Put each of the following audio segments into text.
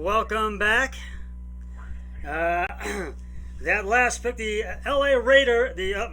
welcome back. That last pick, the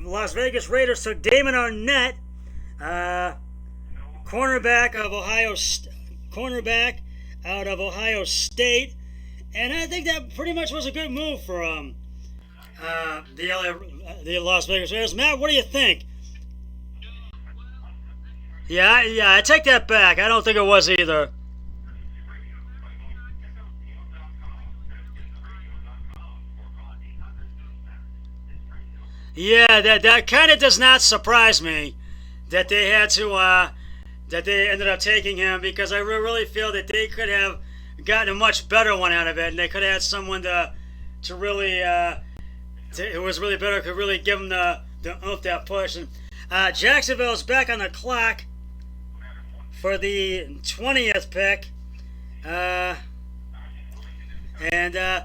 Las Vegas Raiders took Damon Arnett, cornerback out of Ohio State, and I think that pretty much was a good move for the Las Vegas Raiders. Matt, what do you think? Yeah, I take that back. I don't think it was either. Yeah, that kind of does not surprise me that they had to that they ended up taking him, because I really feel that they could have gotten a much better one out of it, and they could have had someone to really it was really better, could really give them the oomph, that push. And Jacksonville's back on the clock for the 20th pick, and.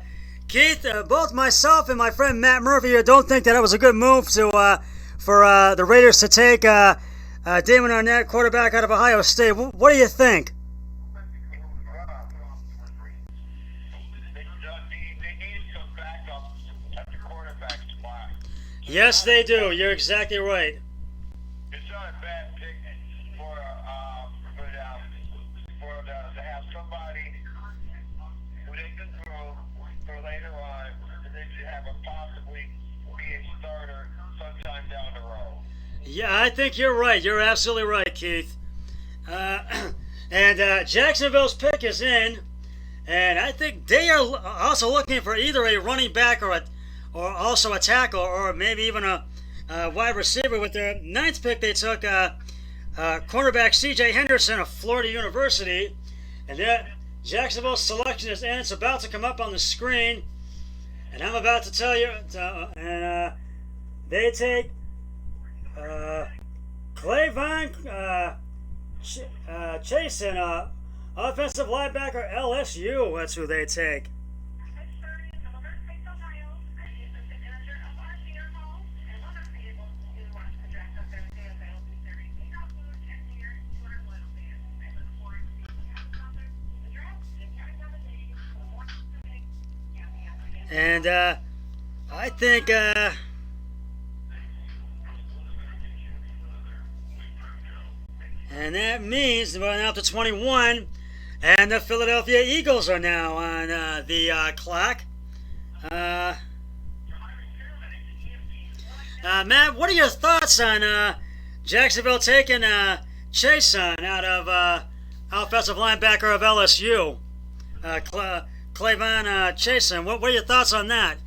Keith, both myself and my friend Matt Murphy here don't think that it was a good move for the Raiders to take Damon Arnett, quarterback out of Ohio State. What do you think? Yes, they do. You're exactly right. It's not a bad pick to have somebody who they can throw for later on, and they should have a possibly be a starter sometime down the road. Yeah, I think you're right. You're absolutely right, Keith. And Jacksonville's pick is in, and I think they are also looking for either a running back or also a tackle, or maybe even a wide receiver. With their 9th pick, they took cornerback C.J. Henderson of Florida University, and that Jacksonville's selection is in. It's about to come up on the screen, and I'm about to tell you. They take Clayvon Chason, offensive linebacker, LSU. That's who they take. And I think and that means we're now to 21, and the Philadelphia Eagles are now on the clock. Matt, what are your thoughts on Jacksonville taking Chason out of offensive linebacker of LSU? Clayvon Chason. What are your thoughts on that?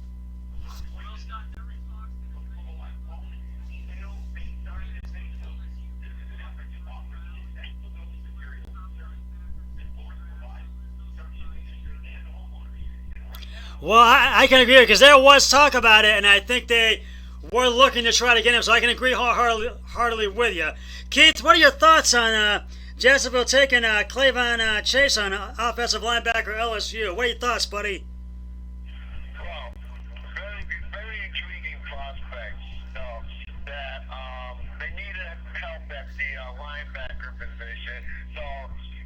Well, I can agree, because there was talk about it, and I think they were looking to try to get him, so I can agree heartily with you. Keith, what are your thoughts on Jacksonville taking Clayvon Chason, offensive linebacker, LSU? What are your thoughts, buddy? Well, very, very intriguing prospects. That they needed help at the linebacker position, so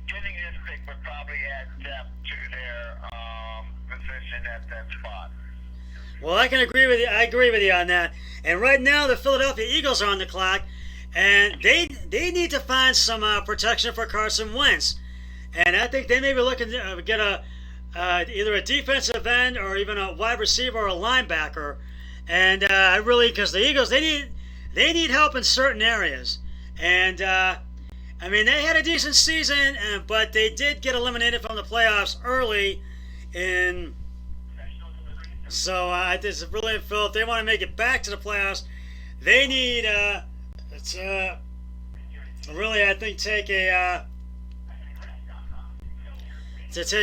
getting this pick would probably add depth to their position at that spot. Well, I can agree with you. I agree with you on that. And right now, the Philadelphia Eagles are on the clock, and they need to find some protection for Carson Wentz. And I think they may be looking to get either a defensive end or even a wide receiver or a linebacker. And because the Eagles, they need help in certain areas. And I mean, they had a decent season, but they did get eliminated from the playoffs early. So I just really feel if they want to make it back to the playoffs, they need to really, I think, take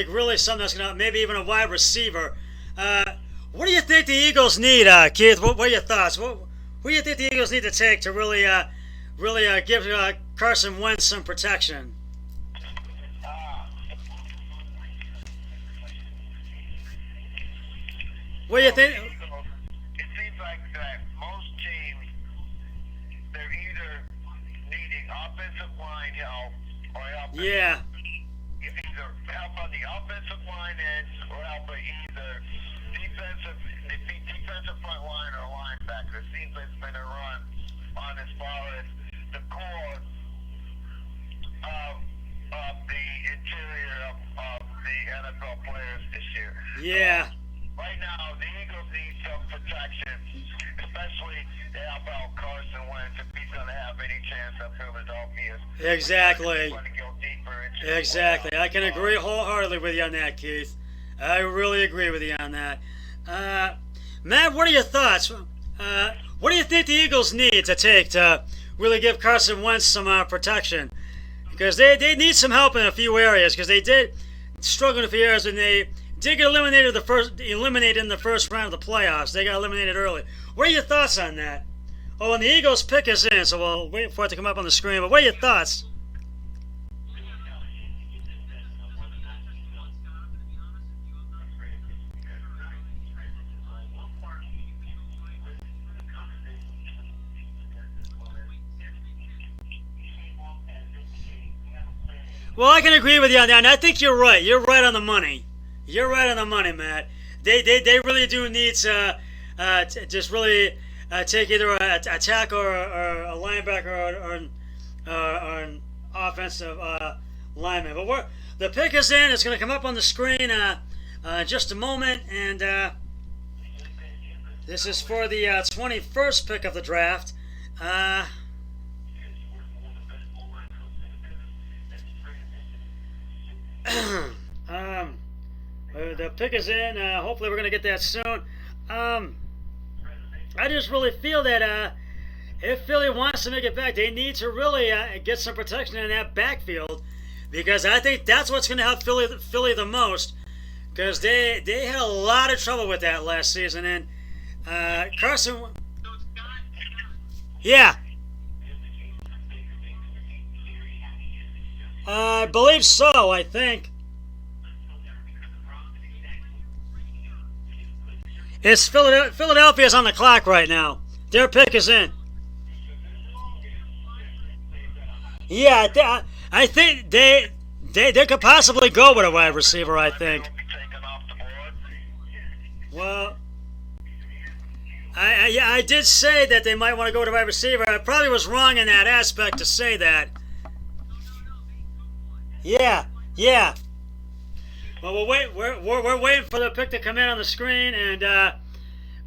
really something that's gonna, maybe even a wide receiver. What do you think the Eagles need, Keith? What are your thoughts? Who do you think the Eagles need to take to really give Carson Wentz some protection? What do you think? It seems like that most teams, they're either needing offensive line help or help. Yeah. either help on the offensive line end or help at either defensive front line or linebacker. It seems like it's been a run on as far as the core of the interior of the NFL players this year. Yeah. Right now, the Eagles need some protection, especially to help out Carson Wentz if he's going to have any chance of Philadelphia. Exactly. Going to go deeper into Exactly. I can agree wholeheartedly with you on that, Keith. I really agree with you on that. Matt, what are your thoughts? What do you think the Eagles need to take to really give Carson Wentz some protection? Because they need some help in a few areas, because they did struggle in a few areas, and they did get eliminated in the first round of the playoffs. They got eliminated early. What are your thoughts on that? Oh, and the Eagles pick us in, so we'll wait for it to come up on the screen. But what are your thoughts? Well, I can agree with you on that, and I think you're right. You're right on the money. You're right on the money, Matt. They really do need to just really take either a tackle or a linebacker or an offensive lineman. But the pick is in. It's going to come up on the screen in just a moment, and this is for the 21st pick of the draft. The pick is in. Hopefully, we're going to get that soon. I just really feel that if Philly wants to make it back, they need to really get some protection in that backfield, because I think that's what's going to help Philly the most, because they had a lot of trouble with that last season. And Carson, yeah, I believe so. I think. It's Philadelphia's on the clock right now. Their pick is in. Yeah, I think they could possibly go with a wide receiver, I think. Well, I did say that they might want to go with a wide receiver. I probably was wrong in that aspect to say that. Yeah. Well, we're waiting for the pick to come in on the screen, and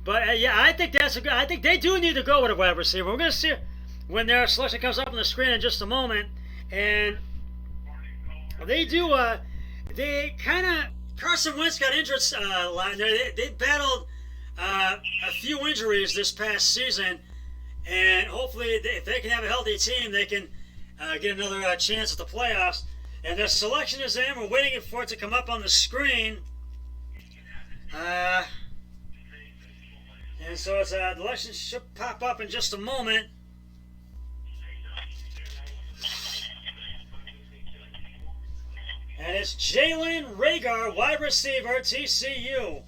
but yeah, I think that's a good. I think they do need to go with a wide receiver. We're going to see when their selection comes up on the screen in just a moment, and they do. They kind of Carson Wentz got injured line there. They battled a few injuries this past season, and hopefully, if they can have a healthy team, they can get another chance at the playoffs. And the selection is in. We're waiting for it to come up on the screen. And so the selection should pop up in just a moment. And it's Jalen Reagor, wide receiver, TCU.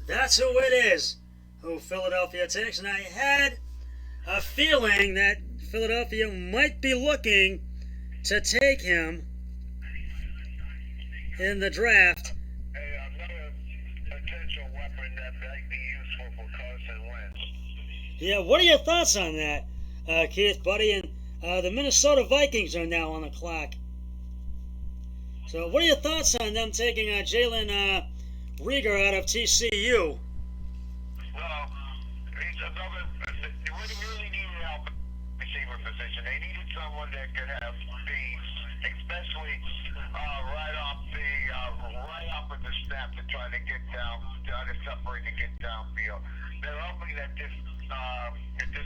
That's who it is, who Philadelphia takes. And I had a feeling that Philadelphia might be looking to take him in the draft. Another potential weapon that might be useful for Carson Wentz. Yeah, what are your thoughts on that, Keith, buddy? And the Minnesota Vikings are now on the clock. So what are your thoughts on them taking Jalen Reagor out of TCU? Well, they really needed help at the receiver position. They needed someone that could have speed, especially right off of the snap to try to get down, try to separate and get downfield. They're hoping that this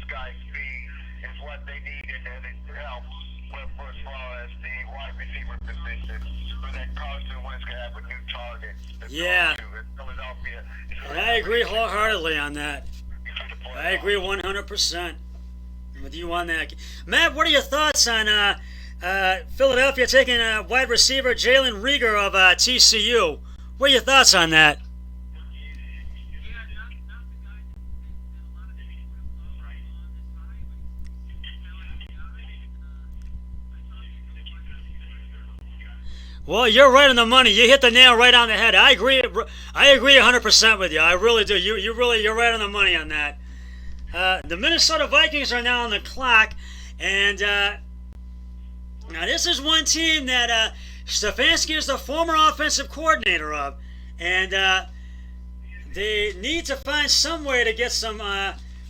guy's speed is what they need, and that it helps as far as the wide receiver position, so that Carson Wentz can have a new target. Yeah. Philadelphia. And I agree wholeheartedly on that. I agree 100% with you on that. Matt, what are your thoughts on Philadelphia taking wide receiver Jalen Reagor of TCU? What are your thoughts on that? Well, you're right on the money. You hit the nail right on the head. I agree. I agree 100% with you. I really do. You're right on the money on that. The Minnesota Vikings are now on the clock, and now this is one team that Stefanski is the former offensive coordinator of, and they need to find some way to get some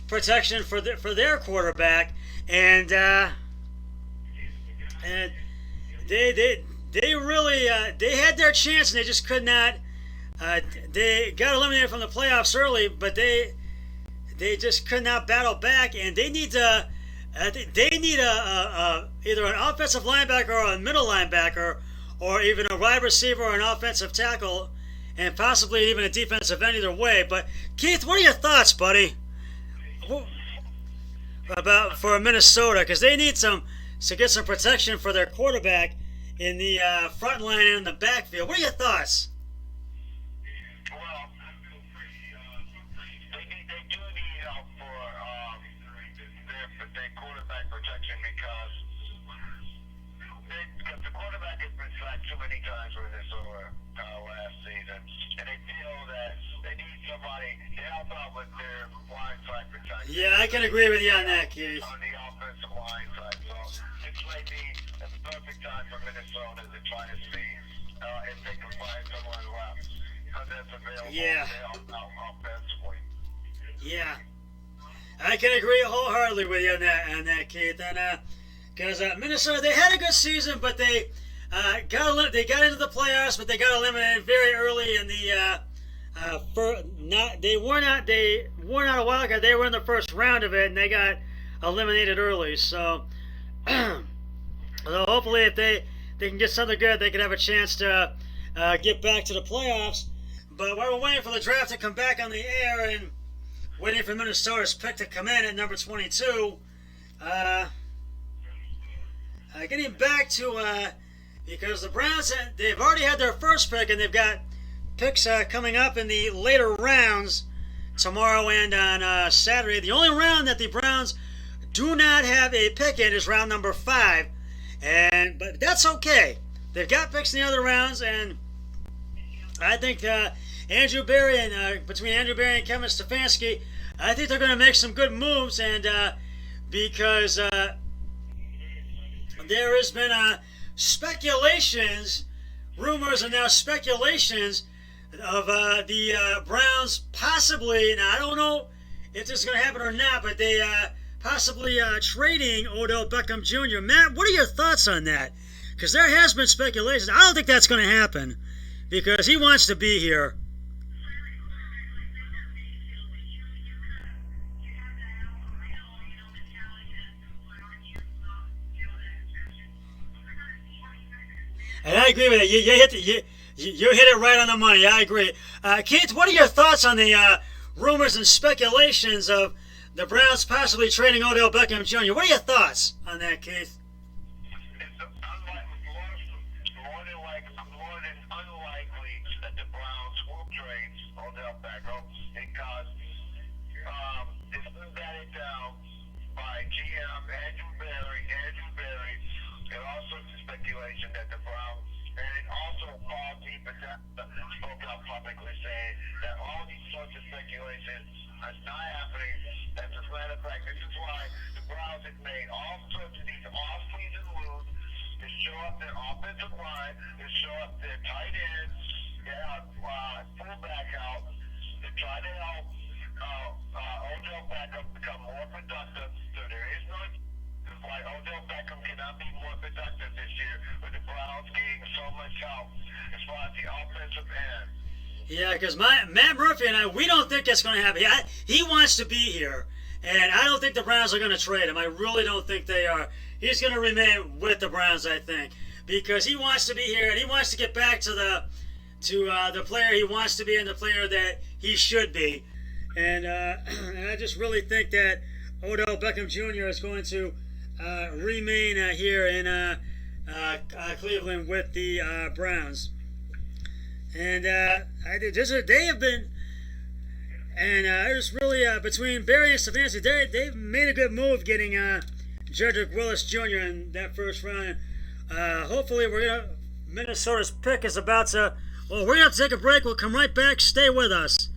protection for their quarterback, and they really they had their chance and they just could not. They got eliminated from the playoffs early, but they just could not battle back, and they need to. They need either an offensive linebacker or a middle linebacker, or even a wide receiver or an offensive tackle, and possibly even a defensive end. Either way, but Keith, what are your thoughts, buddy? About for Minnesota, because they need to get some protection for their quarterback in the front line and in the backfield. What are your thoughts? Well, they do need help for their quarterback protection because the quarterback has been sacked too many times with this last season, and they feel that they need somebody to help out with their line side protection. Yeah, I can agree with you on that, Keith. On the offensive line side, so this may be a perfect time for Minnesota to try to see if they can find someone left that's available. Yeah. To help out offensively. Yeah, I can agree wholeheartedly with you on that, Keith. And because Minnesota, they had a good season, but they got into the playoffs, but they got eliminated very early in the. They were not a wild card. They were in the first round of it, and they got eliminated early. So, hopefully, if they can get something good, they could have a chance to get back to the playoffs. But while we're waiting for the draft to come back on the air and waiting for Minnesota's pick to come in at number 22, getting back to because the Browns, they've already had their first pick, and they've got picks coming up in the later rounds tomorrow and on Saturday. The only round that the Browns do not have a pick in is round number 5, but that's okay. They've got picks in the other rounds, and I think Andrew Berry and between Andrew Berry and Kevin Stefanski, I think they're going to make some good moves, and because there has been speculations, rumors, and now speculations of the Browns possibly, now I don't know if this is going to happen or not, but they possibly trading Odell Beckham Jr. Matt, what are your thoughts on that? Because there has been speculation. I don't think that's going to happen because he wants to be here. And I agree with you. You hit it right on the money. I agree. Keith, what are your thoughts on the rumors and speculations of the Browns possibly trading Odell Beckham Jr.? What are your thoughts on that, Keith? It's more than unlikely that the Browns will trade Odell Beckham because it's been batted down by GM Andrew Berry, and also the speculation that the Browns, and also Paul DePodesta spoke out publicly saying that all these sorts of speculations are not happening. As a matter of fact, this is why the Browns have made all sorts of these off-season moves to show up their offensive line, to show up their tight ends, get fullback out, to try to help Odell Beckham become more productive. So there is no why Odell Beckham cannot be more productive this year with the Browns getting so much help as far as the offensive end. Yeah, because Matt Murphy and I, we don't think that's going to happen. He wants to be here, and I don't think the Browns are going to trade him. I really don't think they are. He's going to remain with the Browns, I think, because he wants to be here and he wants to get back to the player he wants to be and the player that he should be. And I just really think that Odell Beckham Jr. is going to remain here in Cleveland with the Browns. And they have been, and it was really between Berry and Stefanski, they've made a good move getting Jedrick Willis Jr. in that first round. Hopefully we're gonna Minnesota's pick is about to. Well, we're going to have to take a break. We'll come right back. Stay with us.